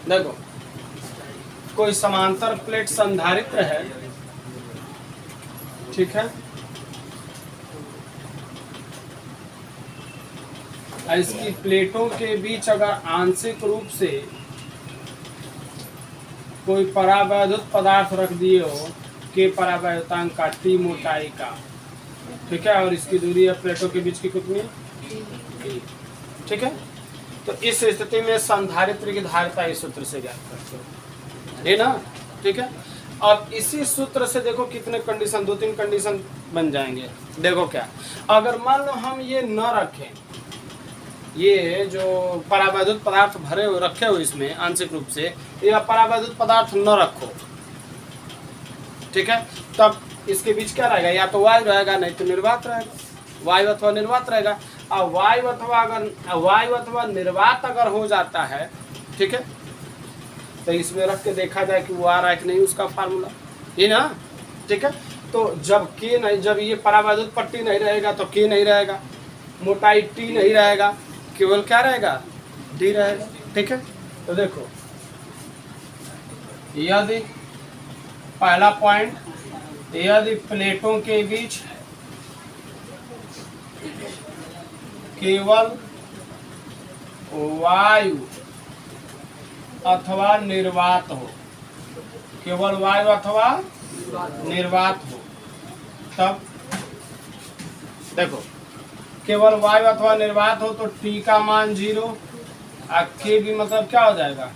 देखो कोई समांतर प्लेट संधारित्र है, ठीक है, इसकी प्लेटों के बीच अगर आंशिक रूप से कोई परावैद्युत पदार्थ रख दिए हो के परावैद्युतांक का, टी मोटाई का, ठीक है, और इसकी दूरी है प्लेटों के बीच की कितनी, ठीक है। तो इस स्थिति में संधारित्र की धारिता इस सूत्र से ज्ञात करते हो, है ना, ठीक है। अब इसी सूत्र से देखो कितने कंडीशन, 2-3 कंडीशन बन जाएंगे। देखो क्या, अगर मान लो हम ये न रखें, ये जो परावैद्युत पदार्थ भरे हुए रखे हो इसमें आंशिक रूप से, या परावैद्युत पदार्थ न रखो, ठीक है, तब इसके बीच क्या रहेगा, या तो वायु रहेगा नहीं तो निर्वात रहेगा, वायु अथवा निर्वात रहेगा। अब वायु अथवा निर्वात अगर हो जाता है, ठीक है, तो इसमें रख के देखा जाए कि वो आ रहा है कि नहीं उसका फार्मूला, ये ना, ठीक है। तो जब के नहीं, जब ये परावैद्युत पट्टी नहीं रहेगा तो के नहीं रहेगा, मोटाई टी नहीं रहेगा, केवल क्या रहेगा, डी रहेगा, ठीक है। तो देखो यदि पहला पॉइंट, यदि प्लेटों के बीच केवल वायु अथवा निर्वात हो, केवल वायु अथवा निर्वात हो, तब देखो केवल वायु अथवा निर्वात हो तो टी का मान 0, के भी मतलब क्या हो जाएगा,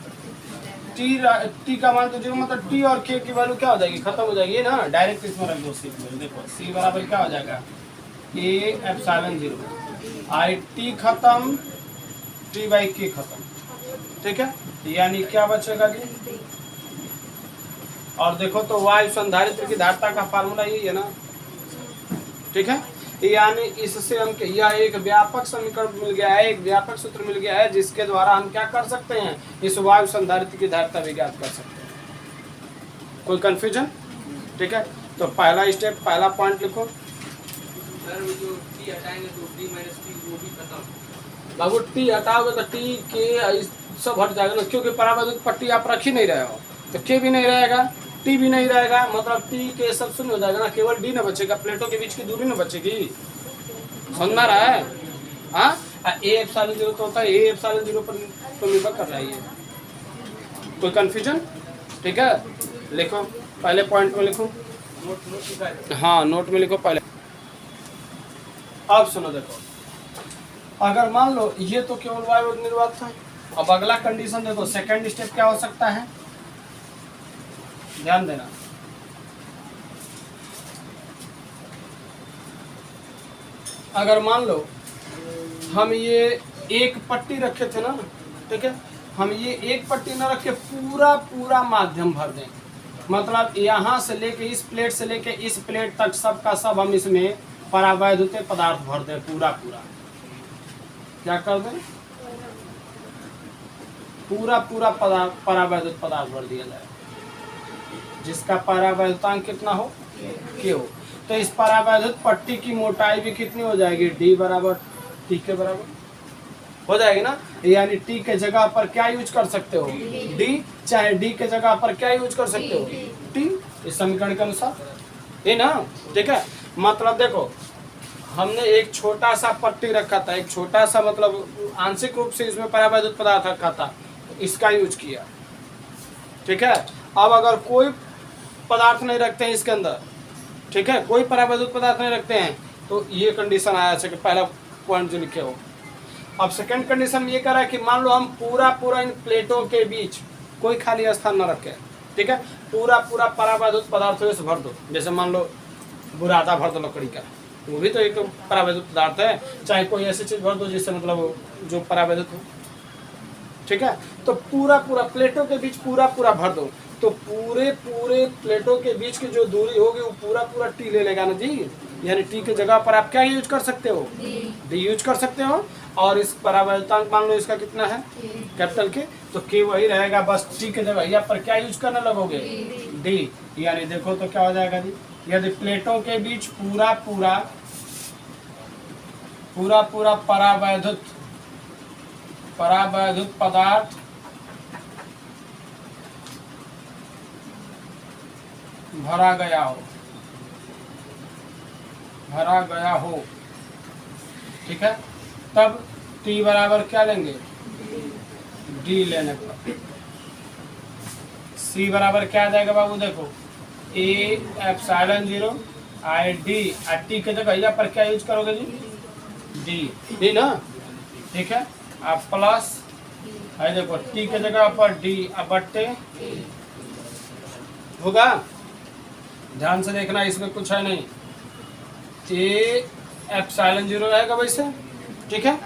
टी का मान तो 0, मतलब टी और के की वैल्यू क्या हो जाएगी, खत्म हो जाएगी ना, डायरेक्ट इसमें रख दो सी। देखो सी बराबर क्या हो जाएगा, ए एप्सिलॉन 0, आई टी खत्म, टी बाई के खत्म, ठीक है, यानी क्या बचेगा जी। और देखो तो वायु संधारित्र की धारिता का फार्मूला यही है ना, ठीक है, यानी इससे हम यह एक व्यापक समीकरण मिल गया है, एक व्यापक सूत्र मिल गया है जिसके द्वारा हम क्या कर सकते हैं, इस वायु संधारित्र की धारिता भी ज्ञात कर सकते हैं। कोई कंफ्यूजन, ठीक है। तो पहला स्टेप, पहला पॉइंट लिखो, बाबू टी हटाओगे तो टी के सब हट जाएगा ना, क्योंकि परावैद्युत पट्टी आप रख ही नहीं रहे हो, तो के भी नहीं रहेगा, टी भी नहीं रहेगा, मतलब टी के सब शून्य हो जाएगा ना, केवल डी ना बचेगा, प्लेटों के बीच की दूरी ना बचेगी, समझना रहा है, हाँ। ए एप्सिलॉन 0 तो होता है, ए एप्सिलॉन 0 पर तो निर्भर कर रहा है ये। कोई कंफ्यूजन, ठीक है, लिखो पहले पॉइंट में लिखो, हाँ नोट में लिखो पहले। अब सुनो, देखो अगर मान लो ये तो केवल वायु निर्वात था, अब अगला कंडीशन देखो, सेकंड स्टेप क्या हो सकता है, ध्यान देना, अगर मान लो हम ये एक पट्टी रखे थे ना, ठीक है, हम ये एक पट्टी ना रख के पूरा माध्यम भर दें, मतलब यहाँ से लेके इस प्लेट से लेके इस प्लेट तक सब का सब हम इसमें परावैद्युत पदार्थ भर दें, पूरा क्या कर दें, पूरा परावैद्युत पदार्थ भर दिया जाए, जिसका परावैद्युतांक कितना हो, के हो। तो इस परावैद्युत पट्टी की मोटाई भी कितनी हो जाएगी, डी बराबर टी के बराबर हो जाएगी ना, यानी टी के जगह पर क्या यूज कर सकते हो, डी, चाहे डी के जगह पर क्या यूज कर सकते हो, टी, इस समीकरण के अनुसार, ये ना, ठीक है। मतलब देखो हमने एक छोटा सा पट्टी रखा था, एक छोटा सा मतलब आंशिक रूप से इसमें परावैद्युत पदार्थ रखा था, इसका यूज किया, ठीक है। अब अगर कोई पदार्थ नहीं रखते हैं इसके अंदर, ठीक है, कोई परावैद्युत पदार्थ नहीं रखते हैं, तो ये कंडीशन आया है, पहला पॉइंट जो लिखे हो। अब सेकंड कंडीशन ये कह रहा है कि मान लो हम पूरा इन प्लेटों के बीच कोई खाली स्थान न रखें, ठीक है, पूरा परावैद्युत पदार्थों से भर दो, जैसे मान लो बुरादा भर दो लकड़ी का, वो भी तो एक परावैद्युत पदार्थ है, चाहे कोई ऐसी चीज भर दो जिससे मतलब जो परावैद्युत हो, ठीक है। तो पूरा प्लेटों के बीच पूरा भर दो, तो पूरे प्लेटों के बीच की जो दूरी होगी वो पूरा टी ले लेगा ना जी, यानी टी के जगह पर आप क्या यूज कर सकते हो, डी यूज कर सकते हो, और इस परावैद्युतांक मान लो इसका कितना है, कैपिटल के, तो के वही रहेगा, बस टी के जगह यहाँ पर क्या यूज करने लगोगे, डी, यानी देखो तो क्या हो जाएगा जी, यदि प्लेटों के बीच पूरा परावैद्युत पदार्थ भरा गया हो, भरा गया हो, ठीक है। तब टी बराबर क्या लेंगे, डी लेने पर सी बराबर क्या आ जाएगा बाबू, देखो ए एप्सिलॉन 0 आई डी, टी के जगह यहाँ पर क्या यूज करोगे जी, डी ना, ठीक है। अब प्लस है, देखो टी के जगह पर डी, अब बट्टे होगा, ध्यान से देखना इसमें कुछ है नहीं, ए एप्सिलॉन 0 रहेगा वैसे, ठीक है।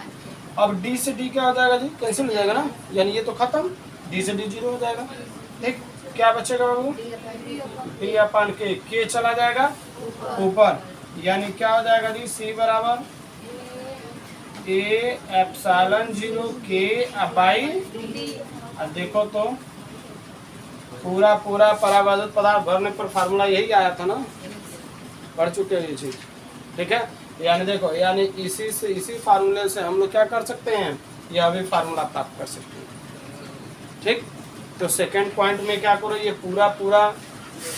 अब डी से डी क्या हो जाएगा जी, कैंसिल हो जाएगा ना, यानी ये तो खत्म, डी से डी 0 हो जाएगा, ठीक। क्या बचेगा बाबू, डी अपन के चला जाएगा ऊपर, यानी क्या हो जाएगा जी, सी बराबर ए एप्सिलॉन 0 के बाई, अब देखो तो पूरा परावैद्युत पदार्थ भरने पर फार्मूला यही आया था ना, पढ़ चुके हैं ये चीज, ठीक है। यानी देखो, यानी इसी फार्मूले से हम लोग क्या कर सकते हैं, यह भी फार्मूला प्राप्त कर सकते हैं, ठीक। तो सेकंड पॉइंट में क्या करो, ये पूरा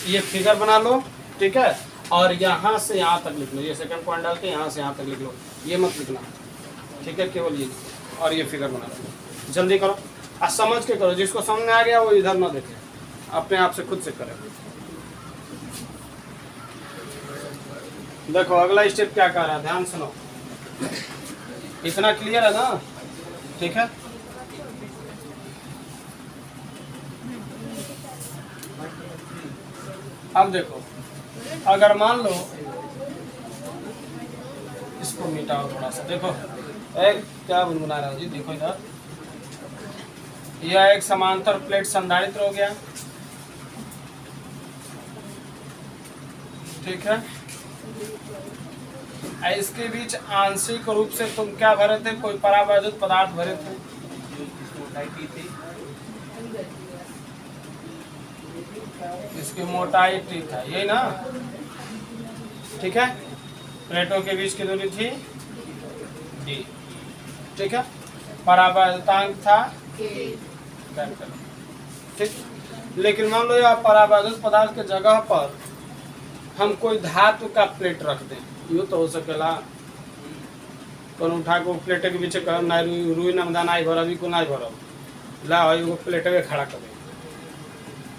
ये फिगर बना लो, ठीक है, और यहाँ से यहाँ तक लिख लो, ये सेकंड पॉइंट डाल के यहाँ से यहाँ तक लिख लो, ये मत लिखना, ठीक है, केवल ये, और ये फिगर बना लो, जल्दी करो, और समझ के करो, जिसको समझ में आ गया वो इधर ना देखे, अपने आप से खुद से करे। देखो अगला स्टेप क्या कर रहा है, ध्यान सुनो, इतना क्लियर है ना, ठीक है। अब देखो, अगर मान लो इसको मिटाओ थोड़ा सा, देखो एक क्या गुनगुना रहा है जी, देखो इधर, यह एक समांतर प्लेट संधारित्र हो गया, ठीक है। इसके बीच आंशिक रूप से तुम क्या भरे थे, कोई परावैद्युत पदार्थ भरे थे, इसकी मोटाई टी था, यही ना, ठीक है। प्लेटों के बीच की दूरी थी डी, ठीक है। परावैद्युतांक था ठीक। लेकिन मान लो यार परावैद्युत पदार्थ के जगह पर हम कोई धातु का प्लेट रख दें, यूँ तो हो सकेला, कौन उठा को प्लेट के पीछे कर ना रुई नमदा ना भरब, को ना भरब, ला वो प्लेट के खड़ा कर दे,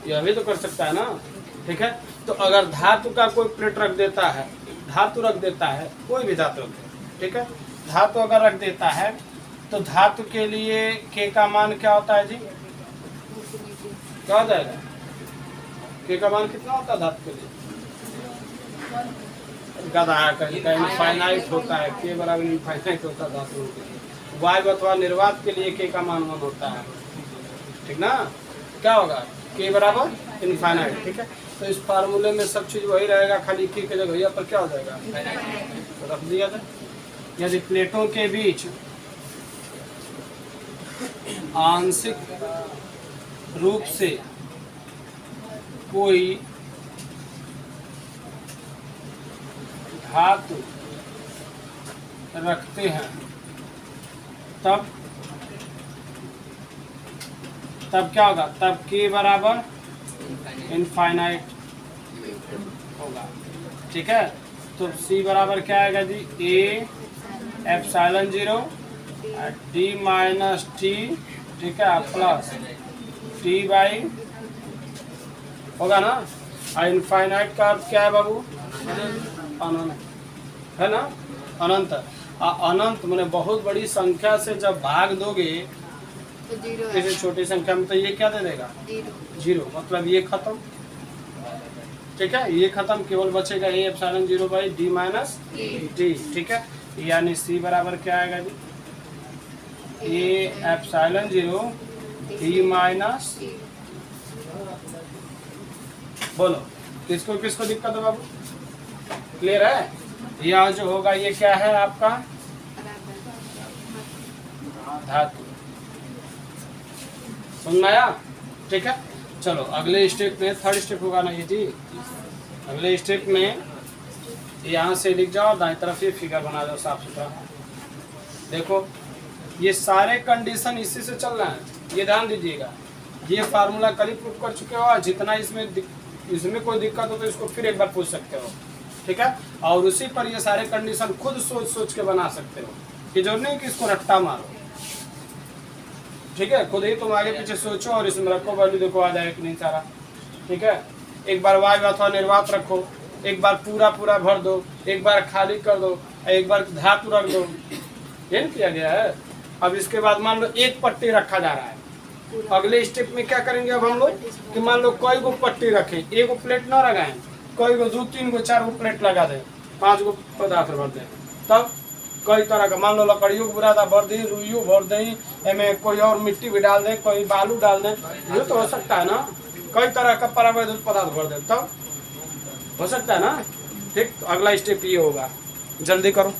यह भी तो कर सकता है ना, ठीक है। तो अगर धातु का कोई प्लेट रख देता है, धातु रख देता है, कोई भी धातु रख दे, ठीक है, धातु अगर रख देता है तो धातु के लिए के का मान क्या होता है जी, क्या हो जाएगा, के का मान कितना होता है धातु के लिए, गधा का इनफाइनाइट होता है, के बराबर इनफाइनाइट होता है धातु के लिए, वायु अथवा निर्वात के लिए के का मान होता है, ठीक ना, क्या होगा, के बराबर इनफाइनाइट, ठीक है। तो इस फार्मूले में सब चीज वही रहेगा, खाली के जगह यहाँ पर क्या हो जाएगा, तो रख दिया जाए। यदि प्लेटों के बीच आंशिक रूप से कोई धातु रखते हैं तब क्या होगा, तब के बराबर इनफाइनाइट होगा, ठीक है। तो सी बराबर क्या आएगा जी, A epsilon 0 D minus T, ठीक है, प्लस टी बाई होगा ना, और इनफाइनाइट का अर्थ क्या है बाबू, अनंत है ना, अनंत। अनंत मैंने बहुत बड़ी संख्या से जब भाग दोगे तो किसी छोटी संख्या में, तो ये क्या दे देगा, जीरो, मतलब ये खत्म, ठीक है, ये खत्म, केवल बचेगा ए epsilon 0 by D minus T, ठीक है। यानी सी बराबर क्या आएगा जी, ए एप्सिलॉन 0 डी माइनस, बोलो किसको किसको दिक्कत है बाबू, क्लियर है। यह जो होगा ये क्या है आपका, धातु, समझ आया, ठीक है। चलो अगले स्टेप में, थर्ड स्टेप होगा ना ये जी, अगले स्टेप में यहाँ से लिख जाओ, दाएं तरफ ये फिगर बना दो साफ सुथरा, देखो ये सारे कंडीशन इसी से चल रहा है, ये ध्यान दीजिएगा, ये फार्मूला कल ही प्रूफ कर चुके हो, जितना इसमें इसमें कोई दिक्कत हो तो इसको फिर एक बार पूछ सकते हो, ठीक है। और उसी पर ये सारे कंडीशन खुद सोच सोच के बना सकते हो, कि जो नहीं कि इसको रट्टा मारो, ठीक है। खुद ही तुम आगे पीछे सोचो और इसमें रखो, वैल्यू देखो आ जाएगा कि नहीं सारा, ठीक है। एक बार वाय अथवा निर्वात रखो, एक बार पूरा पूरा भर दो, एक बार खाली कर दो, एक बार धातु रख दो, ये किया गया है। अब इसके बाद मान लो एक पट्टी रखा जा रहा है, अगले स्टेप में क्या करेंगे अब हम लोग कि मान लो कोई को पट्टी रखें, एक प्लेट ना लगाएं, कोई को 2 3 को 4 को प्लेट लगा दें, 5 को पदार्थ भर दें, तब कई तरह का मान लो लकड़ियों को बुरादा भर दें, रुइयों भर दें, एमें कोई और मिट्टी भी डाल दें, कोई बालू डाल दें, ये तो हो सकता है ना। कई तरह का परावैद्युत पदार्थ भर दें, तब हो सकता है ना, ठीक। तो अगला स्टेप ये होगा, जल्दी करो।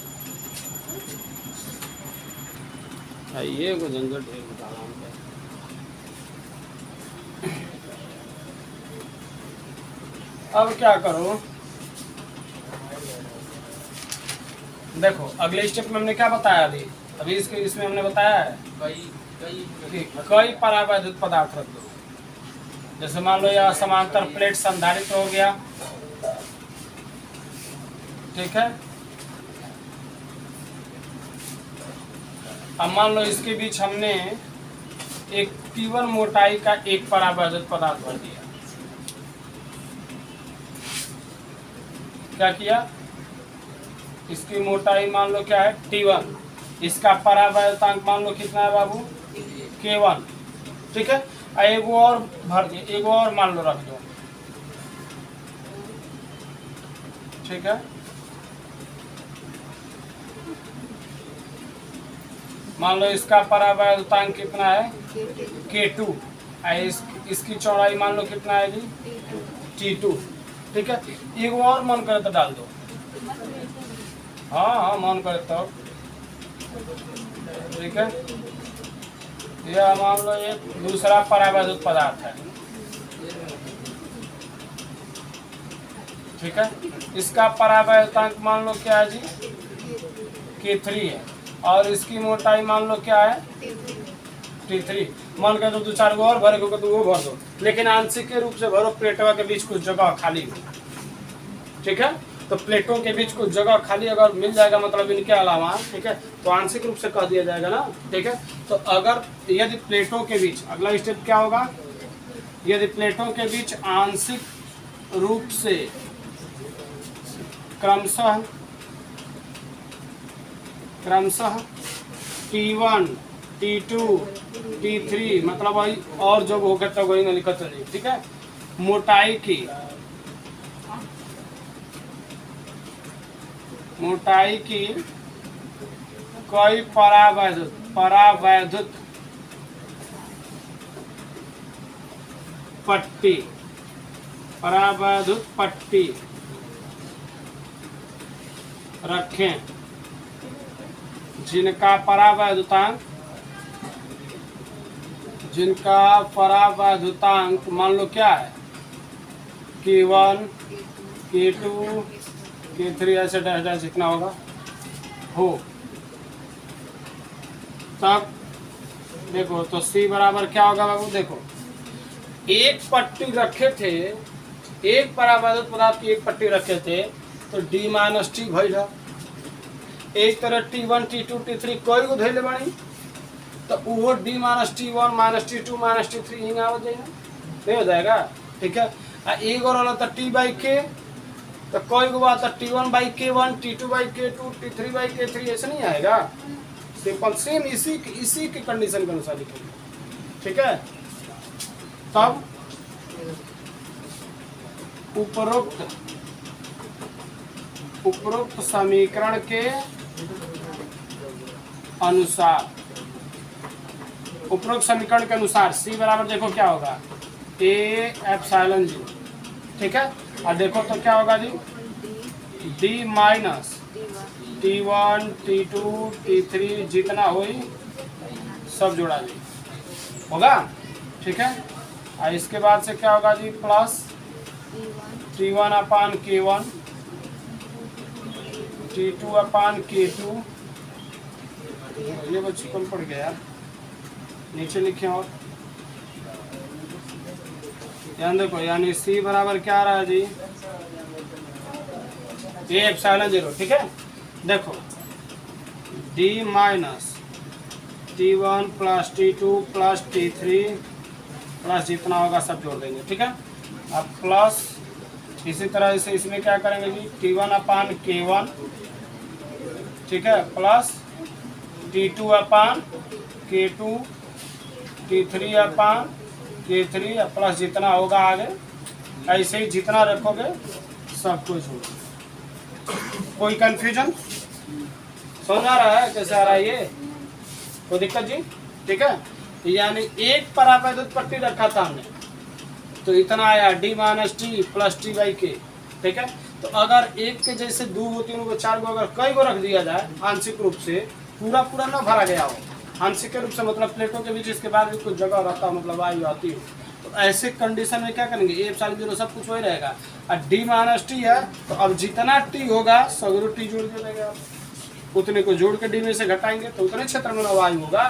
ये को झंझट है। अब क्या करो, देखो अगले स्टेप में हमने क्या बताया, अभी इसमें हमने बताया है कई परावैद्युत पदार्थ रख दो। जैसे मान लो यह समांतर प्लेट संधारित्र हो गया, ठीक है। अब मान लो इसके बीच हमने एक T1 मोटाई का एक परावैद्युत पदार्थ भर दिया। क्या किया, इसकी मोटाई मान लो क्या है T1, इसका परावैद्युतांक मान लो कितना है बाबू K1, ठीक है। एक और भर दिया, एक और मान लो रख दो, ठीक है। मान लो इसका परावैद्युतांक कितना है K2, इसकी चौड़ाई मान लो कितना है जी T2, ठीक है। एक और मन करे तो डाल दो, हाँ मन करे तो, ठीक है। यह मान लो ये दूसरा परावैद्युत पदार्थ है, ठीक है। इसका परावैद्युतांक मान लो क्या है जी K3 है, और इसकी मोटाई मान लो क्या है T3। मन कर तो 2 4 को और भरे को तो वो भर दो, लेकिन आंशिक के रूप से भरो, प्लेटवा के बीच कुछ जगह खाली हो, ठीक है। तो प्लेटों के बीच कुछ जगह खाली अगर मिल जाएगा, मतलब इनके अलावा, ठीक है, तो आंशिक रूप से कह दिया जाएगा ना, ठीक है। तो अगर यदि प्लेटों के बीच, अगला स्टेप क्या होगा, यदि प्लेटों के बीच आंशिक रूप से क्रमशः T1 T2 T3 मतलब वही और जब हो गया वही ना लिखा चलिए, ठीक है। मोटाई की कई परावैद्युत पट्टी रखें, जिनका परावैद्युतांक मान लो क्या है K1 K2 K3 ऐसे डैश डैश लिखना होगा हो। तब देखो तो C बराबर क्या होगा बाबू, देखो एक पट्टी रखे थे, एक परावैद्युत पदार्थ की एक पट्टी रखे थे, तो D माइनस T भइल है। एक तरह T1 T2 T3 कोई को धैले बानी, तो वो D minus T1 minus T2 minus T3 हिंग आवत जाएगा, नहीं हो जाएगा, ठीक है। एक और वाला तो T बाई K, तो कोई को बात T1 by K1 T2 by K2 T3 by K3 ऐसे नहीं आएगा, सिंपल सेम इसी के कंडीशन के अनुसार लिखेंगे, ठीक है। तब उपरोक्त समीकरण के अनुसार C बराबर देखो क्या होगा A एप्सिलॉन जी, ठीक है। और देखो तो क्या होगा जी D minus T1 T2 T3 जितना होई सब जोड़ा जी होगा, ठीक है। और इसके बाद से क्या होगा जी प्लस T1 अपान K1 T2 अपान K2, ये बच्चे कम पड़ गया यार, नीचे लिखे और ध्यान देखो, यानी सी बराबर क्या आ रहा है जी, ए एप्सिलॉन 0, ठीक है। देखो D minus T1 plus T2 plus T3 plus जितना होगा सब जोड़ देंगे, ठीक है। अब प्लस इसी तरह से इसमें क्या करेंगे जी, T1 अपान K1, ठीक है, प्लस T2 अपान K2, T3 अपान K3 प्लस जितना होगा आगे, ऐसे ही जितना रखोगे सब कुछ होगा। कोई कंफ्यूजन? समझ आ रहा है कैसे आ रहा है ये? कोई दिक्कत जी? ठीक है, यानी एक परावैद्युत पट्टी रखा था हमने, तो इतना आया D minus T plus T by के, ठीक है। तो अगर एक के जैसे 2 गो 3 गो 4 गो अगर कई गो रख दिया जाए आंशिक रूप से, पूरा पूरा न भरा गया हो, आंशिक के रूप से मतलब प्लेटों के बीच इसके बाद भी कुछ जगह रहता हो, मतलब वायु आती हो, तो ऐसे कंडीशन में क्या करेंगे, ए एप्सिलॉन 0 सब कुछ वही रहेगा। और डी माइनस टी है, तो अब जितना टी होगा सगरो टी जोड़ देंगे आप, उतने को जोड़ के डी में से घटाएंगे तो उतने क्षेत्र में वायु होगा।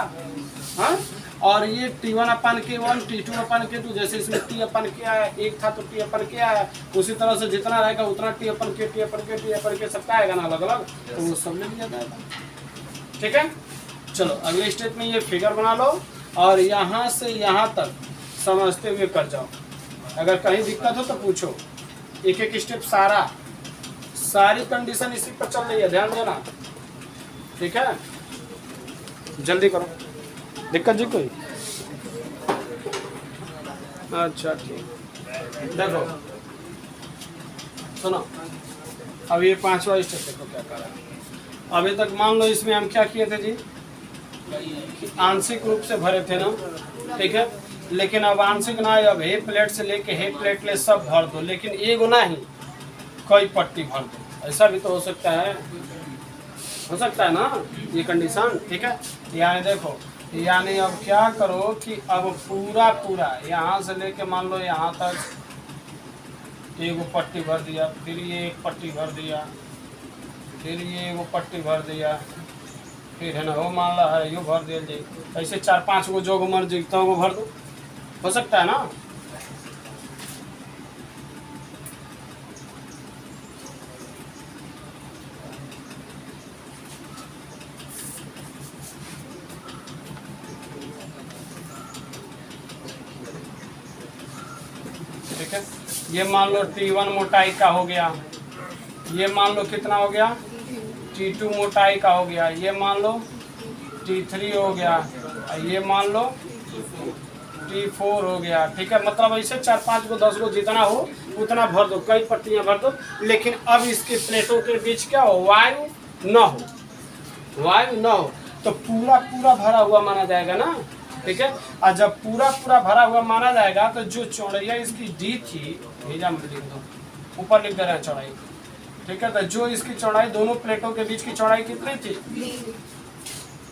हाँ, और ये T1 अपान K1, T2 अपान K2, जैसे इसमें T अपान K आया, एक था तो T अपान K आया, उसी तरह से जितना रहेगा उतना T अपान K, T अपान K, T अपान K सबका आएगा ना अलग अलग, तो वो सब ले लिया जाएगा, ठीक है। चलो अगले स्टेप में ये फिगर बना लो और यहाँ से यहाँ तक समझते हुए कर जाओ। अगर कहीं दिक्कत हो तो पूछो, एक एक स्टेप सारी कंडीशन इसी पर चल रही है, ध्यान देना, ठीक है। जल्दी करो, दिक्कत जी कोई? अच्छा ठीक, देखो सुनो, अब ये 5वां स्टेप देखो क्या कर रहा है। अभी तक मान लो इसमें हम क्या किए थे जी, आंशिक रूप से भरे थे ना, ठीक है। लेकिन अब आंशिक ना, अब हे प्लेट से लेके हे प्लेट ले सब भर दो, लेकिन एक ना ही कई पट्टी भर दो, ऐसा भी तो हो सकता है, हो सकता है ना ये कंडीशन, ठीक है। यानी देखो, यानी अब क्या करो कि अब पूरा पूरा यहाँ से लेके मान लो यहाँ तक एक पट्टी भर दिया, फिर ये एक पट्टी भर दिया, फिर ये वो पट्टी भर दिया, फिर है ना वो मान लो है यो भर दिया जी, ऐसे 4-5 गो जो मर जीतता वो भर दो, हो सकता है ना। ठीक है, ये मान लो T1 मोटाई का हो गया, ये मान लो कितना हो गया, T2 मोटाई का हो गया, ये मान लो T3 हो गया, ये मान लो T4 हो गया, ठीक है। मतलब ऐसे 4-5 गो 10 गो जितना हो उतना भर दो, कई पट्टियां भर दो, लेकिन अब इसके प्लेटों के बीच क्या हो, वायु न हो, वायु न हो, तो पूरा पूरा भरा हुआ माना जाएगा ना, ठीक है। और जब पूरा पूरा भरा हुआ माना जाएगा तो जो चौड़ैया इसकी डी थी, भेजा में लिख दो, ऊपर लिख दे रहे हैं चौड़ाई, ठीक है। तो जो इसकी चौड़ाई दोनों प्लेटों के बीच की चौड़ाई कितनी थी,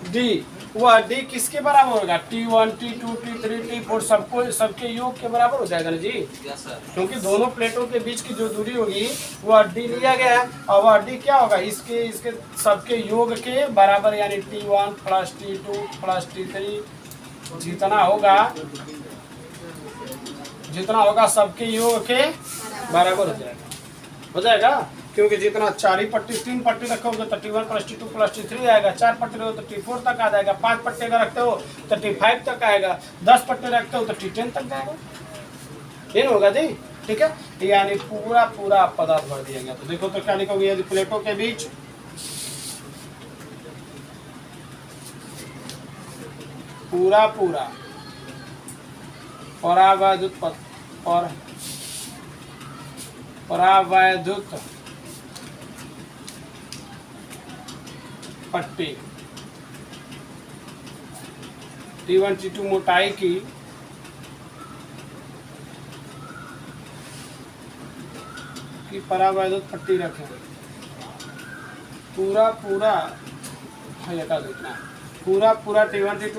डी, वह डी किसके बराबर होगा, T1, T2, T3, T4 सबको सबके योग के बराबर हो जाएगा ना जी, क्योंकि दोनों प्लेटों के बीच की जो दूरी होगी वह डी लिया गया है, और वह डी क्या होगा, इसके इसके सबके योग के बराबर, यानी T1 plus T2 plus T3 जितना होगा सबके योग के बराबर हो जाएगा, क्योंकि जितना 4 ही पट्टी 3 पट्टी रखोगे तो T1 plus T2 plus T3 आएगा, 4 पट्टी रखो तो T4 तक आ जाएगा, 5 पट्टी अगर रखते हो तो T5 तक आएगा, 10 पट्टी रखते हो तो T10 तक जाएगा, ये होगा जी, ठीक है। यानी पूरा पूरा पदार्थ भर दिया गया, तो देखो तो क्या लिखोगे, यदि प्लेटों के बीच पूरा पूरा परावैद्युत पट्टी T1 T2 मोटाई की परावैद्युत पट्टी रखें, पूरा पूरा T1 T2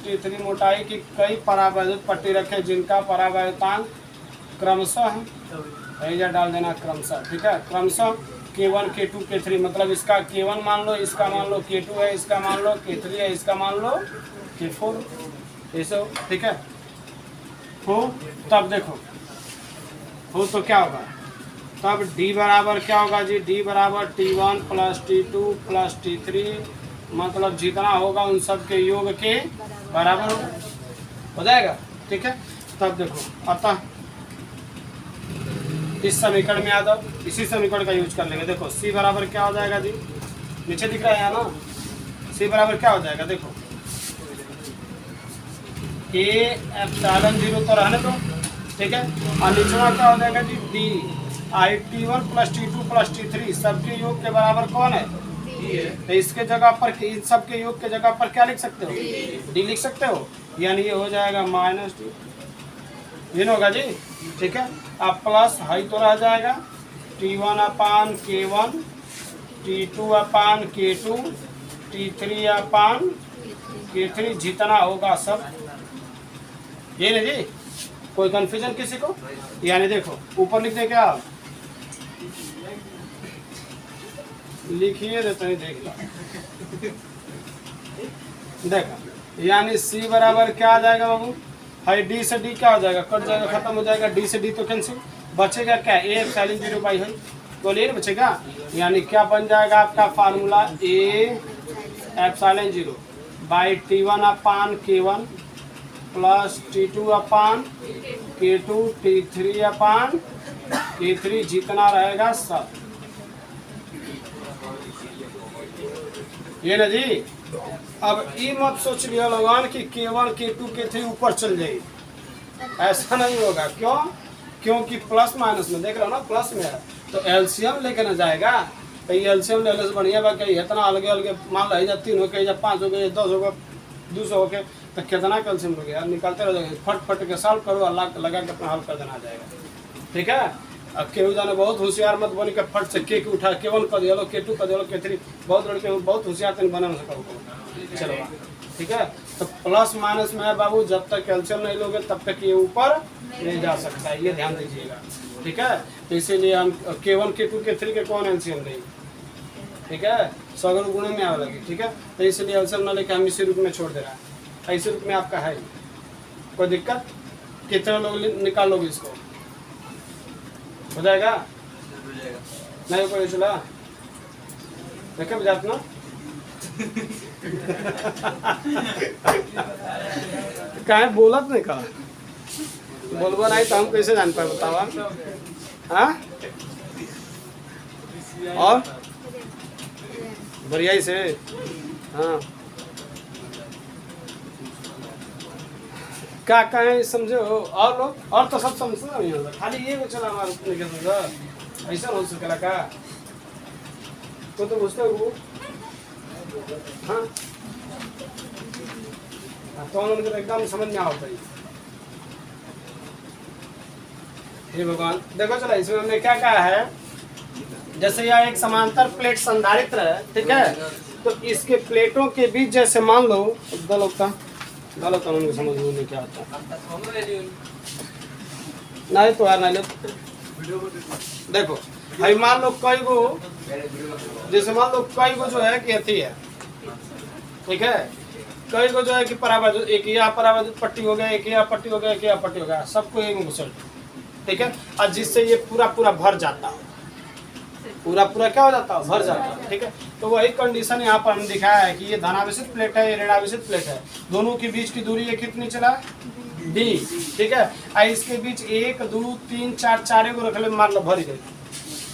T3 मोटाई की कई परावैद्युत पट्टी रखें जिनका परावैद्युतांक क्रमशः है, डाल देना क्रमशः, ठीक है। क्रमशः K1 K2 K3, मतलब इसका K1 मान लो, इसका मान लो K2 है, इसका मान लो K3 है, इसका मान लो K4, ऐसे हो, ठीक है। हो तब देखो हो तो क्या होगा, तब D बराबर क्या होगा जी, D बराबर T1 plus T2 plus T3, मतलब जितना होगा उन सब के योग के बराबर होगा, हो जाएगा। ठीक है, तब देखो अतः इस समीकरण में आता, इसी समीकरण का यूज कर लेंगे। देखो C बराबर क्या हो जाएगा जी, नीचे दिख रहा है ना, C बराबर क्या हो जाएगा, देखो A एप्सिलॉन 0 तो रहने दो, ठीक है, और निचवा क्या हो जाएगा जी, D आई T1 plus T2 plus T3 सबके योग के बराबर कौन है, तो इसके जगह पर, इन सब के योग के जगह पर क्या लिख सकते हो, D लिख सकते हो, यानी ये हो जाएगा माइनस D, ये होगा जी। ठीक है, अब प्लस हाई तो रह जाएगा T1 अपान K1, T2 अपान K2, T3 अपान K3, जितना होगा सब, ये ना जी, कोई कंफ्यूजन किसी को, यानी देखो ऊपर लिख दे क्या, लिखिए देते हैं, देख लो, देखो यानी C बराबर क्या आ जाएगा बाबू, हाई D से D क्या हो जाएगा, कट जाएगा, खत्म हो जाएगा, D से D तो कैंसिल, बचेगा क्या, A एप्सिलॉन 0 बाई है, बोलिए ना बचेगा, यानी क्या बन जाएगा आपका formula, A epsilon 0 by T1 upon K1 plus T2 upon K2, T3 upon K3, जितना रहेगा सब, ये ना जी। अब ये मत सोच लिया लोगन कि K1 K2 K3 ऊपर चल जाए, ऐसा नहीं होगा, क्यों, क्योंकि प्लस माइनस में देख रहे हो ना, प्लस में है तो एलसीएम लेके ना जाएगा, तो ये एलसीएम लेने से बढ़िया बा कि इतना अलगे अलगे मान लो या 3 हो गए या 5 हो गए 10 हो गए 200 हो गए, तो कितना कैल्शियम हो गया, निकालते रह जाएंगे, फट फट के सॉल्व करो, अल्लाह लगा के अपना हल कर देना जाएगा। ठीक है, अब केहू जाने बहुत होशियार मत बन के फट से के उठा K1 कर दिया, K2 कर दिया, K3, बहुत लड़के बहुत होशियार तो बना सको, चलो ठीक है। तो प्लस माइनस में है बाबू, जब तक कैल्शियम नहीं लोगे तब तक ये ऊपर नहीं जा सकता है, ये ध्यान दीजिएगा। ठीक है, तो इसीलिए हम K1 K2 K3 के कौन एलसीएम नहीं, ठीक है, सगर गुणे में आने लगे। ठीक है, तो इसलिए एलसीएम ना लेके हम इसी रूप में छोड़ दे रहा है, इसी रूप में आपका है, कोई दिक्कत, कितने लोग निकालोगे इसको, हो जाएगा, नहीं कोई चला देखे बजात ना कहे बोलत नहीं कहा, बोलबो नहीं तो हम कैसे जान पाए बतावा, हाँ और बढ़िया से, हाँ क्या कहें समझे हो, और लोग और तो सब समझना नहीं होगा, खाली ये को चला हमारा रुकने के समझा, ऐसा हो सकेला का, तो पूछते हो, हाँ तो उनको एकदम समझ में आओ भाई, हे भगवान। देखो चलो इसमें हमने क्या कहा है, जैसे यह एक समांतर प्लेट संधारित्र है, ठीक है, तो इसके प्लेटों के बीच जैसे मान लो गलत उनको समझ में नहीं क्या आता, नहीं तो यार नहीं देखो भाई, मान लो कई गो, जैसे मान लो कई गो जो है कि अथी है, ठीक है, कई गो जो है कि परावैद्युत, एक यहाँ परावैद्युत पट्टी हो गया, एक यहाँ पट्टी हो गया, एक यहाँ पट्टी हो गया, सबको एक में घुसल, ठीक है, और जिससे ये पूरा पूरा भर जाता है, पूरा पूरा क्या हो जाता है, भर जाता है। ठीक है, तो वही कंडीशन यहाँ पर हम दिखाया है कि ये धनावेशित प्लेट है, ये ऋणावेशित प्लेट है, दोनों के बीच की दूरी ये कितनी चला, D। ठीक है, और इसके बीच 1 2 3 4 4 गो रख ले, मान लो भरी गई,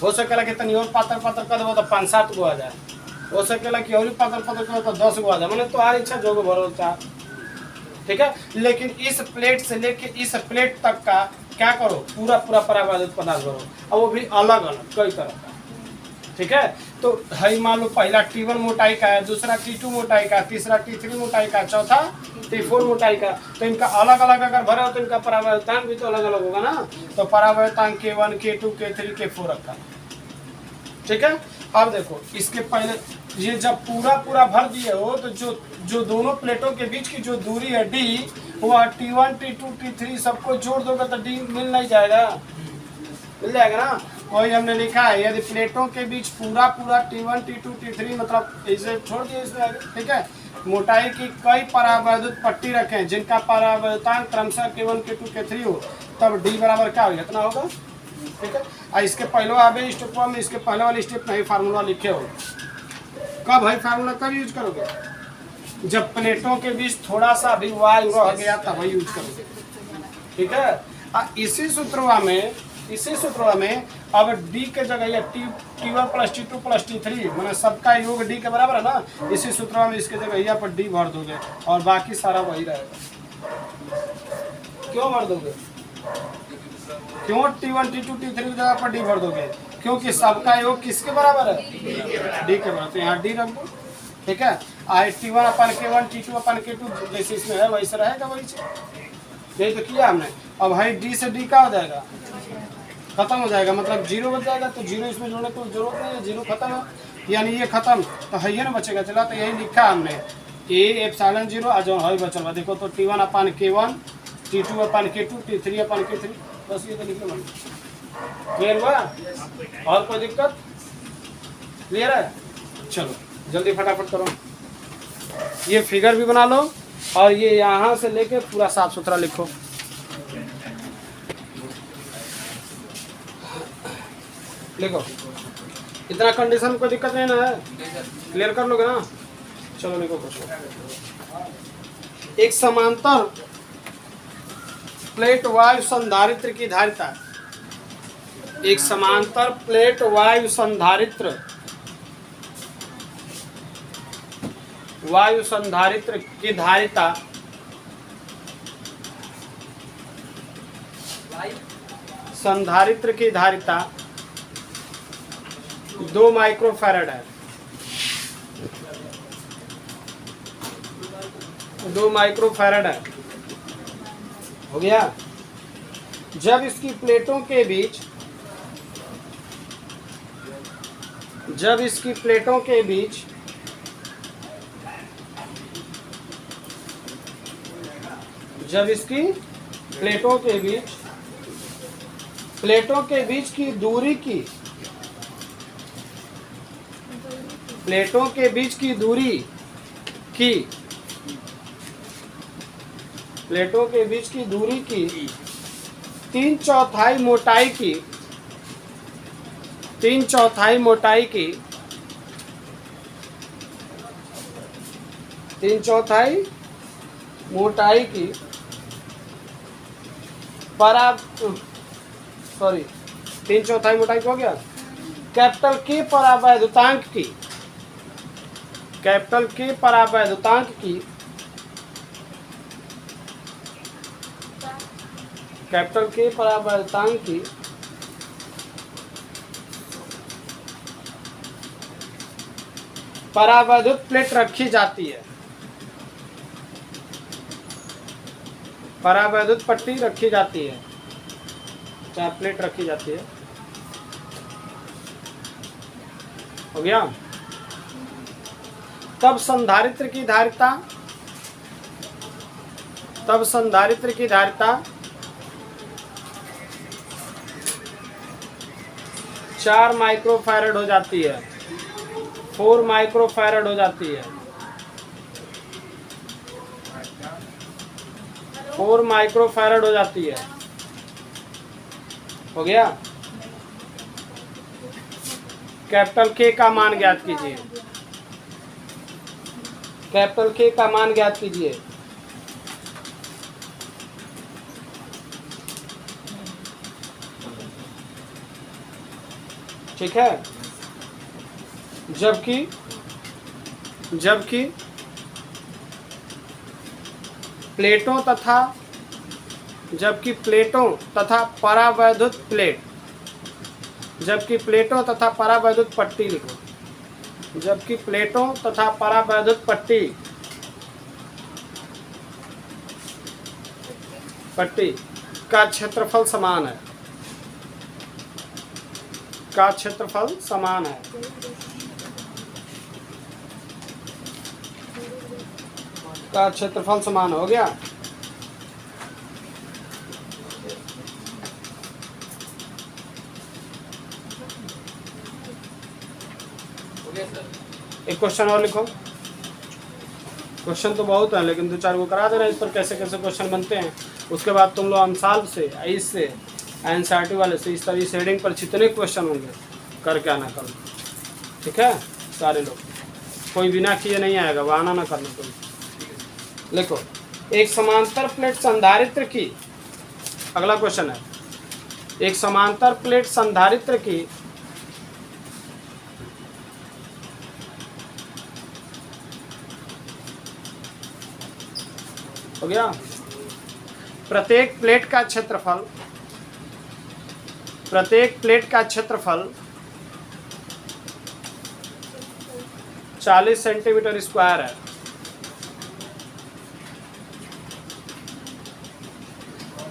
हो सकेला कि तनी और पातर पातर कर दो तो 5-7 गो आ जाए, हो सकेला कि और पातर पातर कर दो तो 10 गो आ जाए, मैंने तो हर इच्छा जो भरो चाह। ठीक है, लेकिन इस प्लेट से लेके इस प्लेट तक का क्या करो, पूरा पूरा परावैद्युत पदार्थ भरो, और वो भी अलग अलग कई तरह का। ठीक है, तो हई मान लो पहला T1 मोटाई का है, दूसरा T2 मोटाई का, तीसरा T3 मोटाई का, चौथा T4 मोटाई का, तो इनका अलग अलग अगर भरा हो तो इनका परावैद्युतांक भी तो अलग अलग होगा ना, तो परावैद्युतांक K1 K2 K3 K4 रखा। ठीक है, अब देखो इसके पहले ये जब पूरा पूरा भर दिए हो तो जो दोनों प्लेटों के बीच की जो दूरी है D, वो T1 T2 T3 सबको जोड़ दोगे तो D मिल नहीं जाएगा, मिल जाएगा ना। वही हमने लिखा है, यदि प्लेटों के बीच पूरा पूरा T1 T2 T3 मतलब इसे छोड़ दिए इसमें आगे, ठीक है, मोटाई की कई परावैद्युत पट्टी रखें जिनका परावैद्युतांक क्रमशः K1 K2 K3 हो, तब D बराबर क्या होगा, इतना होगा, ठीक है। और इसके पहले आवे स्टेप में इसके पहले वाली स्टेप नहीं फार्मूला लिखे हो। कब है फार्मूला, कब यूज करोगे, जब प्लेटों के बीच थोड़ा सा भी वायु रह गया तब यूज करोगे, ठीक है। इसी सूत्रवा में अब डी के जगह ये T1 + T2 + T3 मैंने सबका योग डी के बराबर है ना, इसी सूत्रवा में इसके जगह यहाँ पर डी भर दोगे और बाकी सारा वही रहेगा। क्यों भर दोगे, क्यों T1 T2 T3 की जगह पर डी भर दोगे, क्योंकि सबका योग किसके बराबर है, डी के बराबर, तो यहाँ डी रख दो, ठीक है। T1/K1 T2/K2 जैसे इसमें है वैसे रहेगा, वही यही तो किया हमने। अब भाई डी से डी का हो जाएगा, खत्म हो जाएगा, मतलब जीरो बच जाएगा, तो जीरो इसमें जोड़ने की जरूरत नहीं है, जीरो खत्म है, यानी ये खत्म, तो है ये ना बचेगा। चला तो यही लिखा हमने A/0 आ जो है बचल बा, देखो तो T1/K1 T2/K2 T3/K3, बस ये तो लिख लो। क्लियर हुआ, और कोई दिक्कत, क्लियर है। चलो जल्दी फटाफट करो, ये फिगर भी बना लो और ये यहाँ से लेके पूरा साफ सुथरा लिखो। लिखो, इतना कंडीशन कोई दिक्कत नहीं ना है, क्लियर कर लोगे ना। चलो लिखो कुछ। एक समांतर प्लेट वायु संधारित्र की धारिता, एक समांतर प्लेट वायु संधारित्र की धारिता संधारित्र की धारिता 2 माइक्रोफैरड है, 2 माइक्रोफैरड है, हो गया। जब इसकी प्लेटों के बीच जब इसकी प्लेटों के बीच की दूरी की प्लेटों के बीच की दूरी की 3/4 मोटाई की 3/4 मोटाई की 3/4 मोटाई की सॉरी 3/4 मोटाई हो गया। कैपिटल के परावैद्युतांक की परावैद्युत प्लेट रखी जाती है, परावैद्युत पट्टी रखी जाती है, चाहे प्लेट रखी जाती है, हो गया। तब संधारित्र की धारिता 4 माइक्रोफैरड हो जाती है, 4 माइक्रोफैरड हो जाती है, 4 माइक्रोफैरड हो जाती है, हो गया। कैपिटल के का मान ज्ञात कीजिए, कैपिटल के का मान ज्ञात कीजिए। ठीक है, जबकि प्लेटों तथा परावैद्युत प्लेट, जबकि प्लेटों तथा परावैद्युत पट्टी लिखो, जबकि प्लेटों तथा परावैद्युत पट्टी का क्षेत्रफल समान है, का क्षेत्रफल समान है, का क्षेत्रफल समान हो गया। एक क्वेश्चन और लिखो, क्वेश्चन तो बहुत है लेकिन 2-4 को करा देना इस पर कैसे कैसे क्वेश्चन बनते हैं। उसके बाद तुम लोग अमसाल से, आइस से, एनसीईआरटी वाले से इस तरह शेडिंग पर जितने क्वेश्चन होंगे करके आना कल, ठीक है। सारे लोग, कोई बिना किए नहीं आएगा, वो आना ना करना कोई। लिखो, एक समांतर प्लेट संधारित्र की, अगला क्वेश्चन है, एक समांतर प्लेट संधारित्र की हो गया, प्रत्येक प्लेट का क्षेत्रफल 40 सेंटीमीटर स्क्वायर है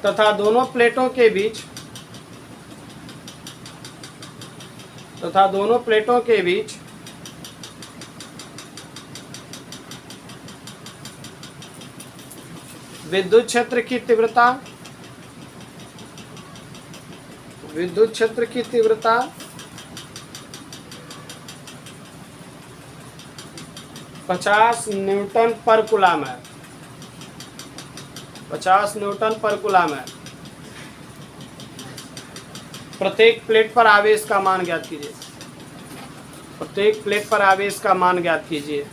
तथा दोनों प्लेटों के बीच विद्युत क्षेत्र की तीव्रता 50 न्यूटन पर कूलम है। 50 न्यूटन पर कूलम है। प्रत्येक प्लेट पर आवेश का मान ज्ञात कीजिए। प्रत्येक प्लेट पर आवेश का मान ज्ञात कीजिए।